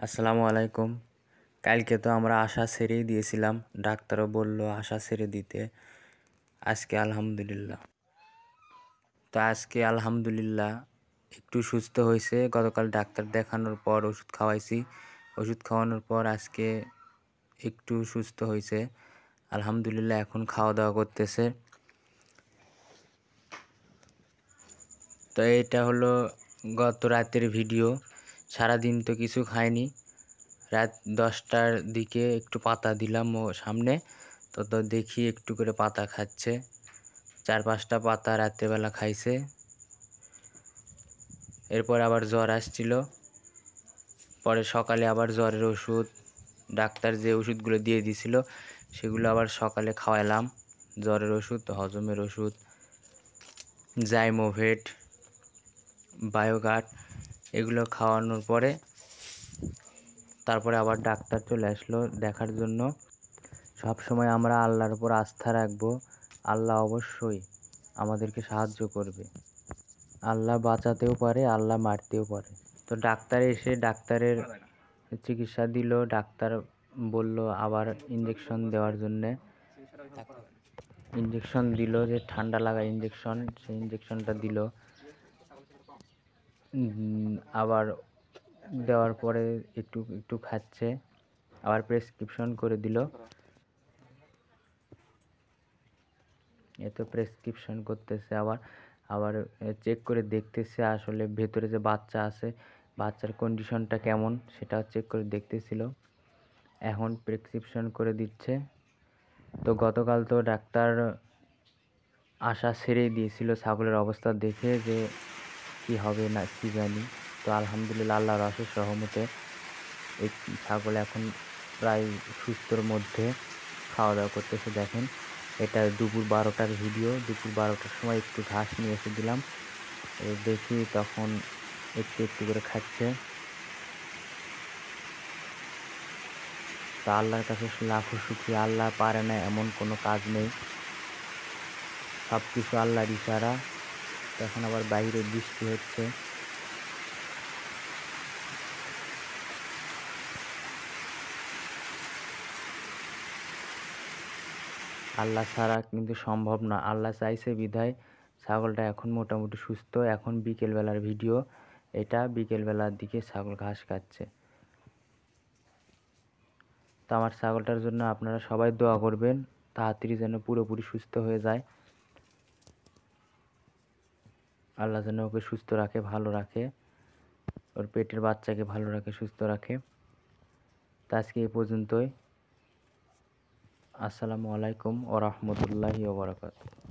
আসসালামু আলাইকুম। কালকে তো আমরা আশা ছেড়েই দিয়েছিলাম, ডাক্তারও বলল আশা ছেড়ে দিতে। আজকে আলহামদুলিল্লাহ আজকে একটু সুস্থ হয়েছে। গতকাল ডাক্তার দেখানোর পর ওষুধ খাওয়াইছি, ওষুধ খাওয়ানোর পর আজকে একটু সুস্থ হয়েছে আলহামদুলিল্লাহ। এখন খাওয়া দাওয়া করতেছে। তো এটা হলো গত রাতের ভিডিও। সারাদিন তো কিছু খাইনি। রাত 10টার দিকে একটু পাতা দিলাম ও সামনে, তো দেখি একটু করে পাতা খাচ্ছে। 4-5টা পাতা রাত্রেবেলা খাইছে। এরপর আবার জ্বর আসছিল, পরে সকালে আবার জ্বরের ওষুধ, ডাক্তার যে ওষুধগুলো দিয়ে দিয়েছিল সেগুলো আবার সকালে খাওয়ালাম। জ্বরের ওষুধ, হজমের ওষুধ, জাইমোভেট, বায়োগার্ড, এগুলো খাওয়ানোর পরে তারপরে আবার ডাক্তার চলে আসলো দেখার জন্য। সব সময় আমরা আল্লাহর উপর আস্থা রাখবো। আল্লাহ অবশ্যই আমাদেরকে সাহায্য করবে। আল্লাহ বাঁচাতেও পারে, আল্লাহ মারতেও পারে। তো ডাক্তার এসে ডাক্তারের চিকিৎসা দিল। ডাক্তার বলল আবার ইঞ্জেকশন দেওয়ার জন্যে। ইঞ্জেকশন দিল, যে ঠান্ডা লাগা ইঞ্জেকশন, সেই ইঞ্জেকশনটা দিল। আবার দেওয়ার পরে একটু একটু খাচ্ছে, আবার প্রেসক্রিপশন করে দিল। এত প্রেসক্রিপশন করতেছে, আবার আবার চেক করে দেখতেছে আসলে ভেতরে যে বাচ্চা আছে, বাচ্চার কন্ডিশনটা কেমন সেটা চেক করে দেখতেছিল। এখন প্রেসক্রিপশন করে দিচ্ছে। তো গতকাল তো ডাক্তার আশা ছেড়েই দিয়েছিল ছাগলের অবস্থা দেখে, যে কি হবে না কি জানি। তো আলহামদুলিল্লাহ আল্লাহর অশেষ রহমতে এই ছাগল এখন প্রায় সুস্থর মধ্যে খাওয়া দাওয়া করতেছে। দেখেন, এটা দুপুর 12টার ভিডিও। দুপুর 12টার সময় একটু ঘাস নিয়ে এসে দিলাম, দেখি তখন একটু একটু করে খাচ্ছে। তা আল্লাহর কাছে লাখো শুকরিয়া। আল্লাহ পারে না এমন কোনো কাজ নেই, সব কিছু আল্লাহর ইশারা। এখন আবার বাইরে বৃষ্টি হচ্ছে। আল্লাহ ছাড়া কিন্তু সম্ভব না। আল্লাহ চাইছে বিধায় ছাগলটা এখন মোটামুটি সুস্থ। এখন বিকেলবেলার ভিডিও এটা। বিকেলবেলার দিকে ছাগল ঘাস খাচ্ছে। তো আমার ছাগলটার জন্য আপনারা সবাই দোয়া করবেন, তাড়াতাড়ি যেন পুরোপুরি সুস্থ হয়ে যায়। আল্লাহ যেন ওকে সুস্থ রাখে, ভালো রাখে, ওর পেটের বাচ্চাকে ভালো রাখে, সুস্থ রাখে। তো আজকে এই পর্যন্তই। আসসালামু আলাইকুম ওয়া রাহমাতুল্লাহি ওয়া বারাকাতুহু।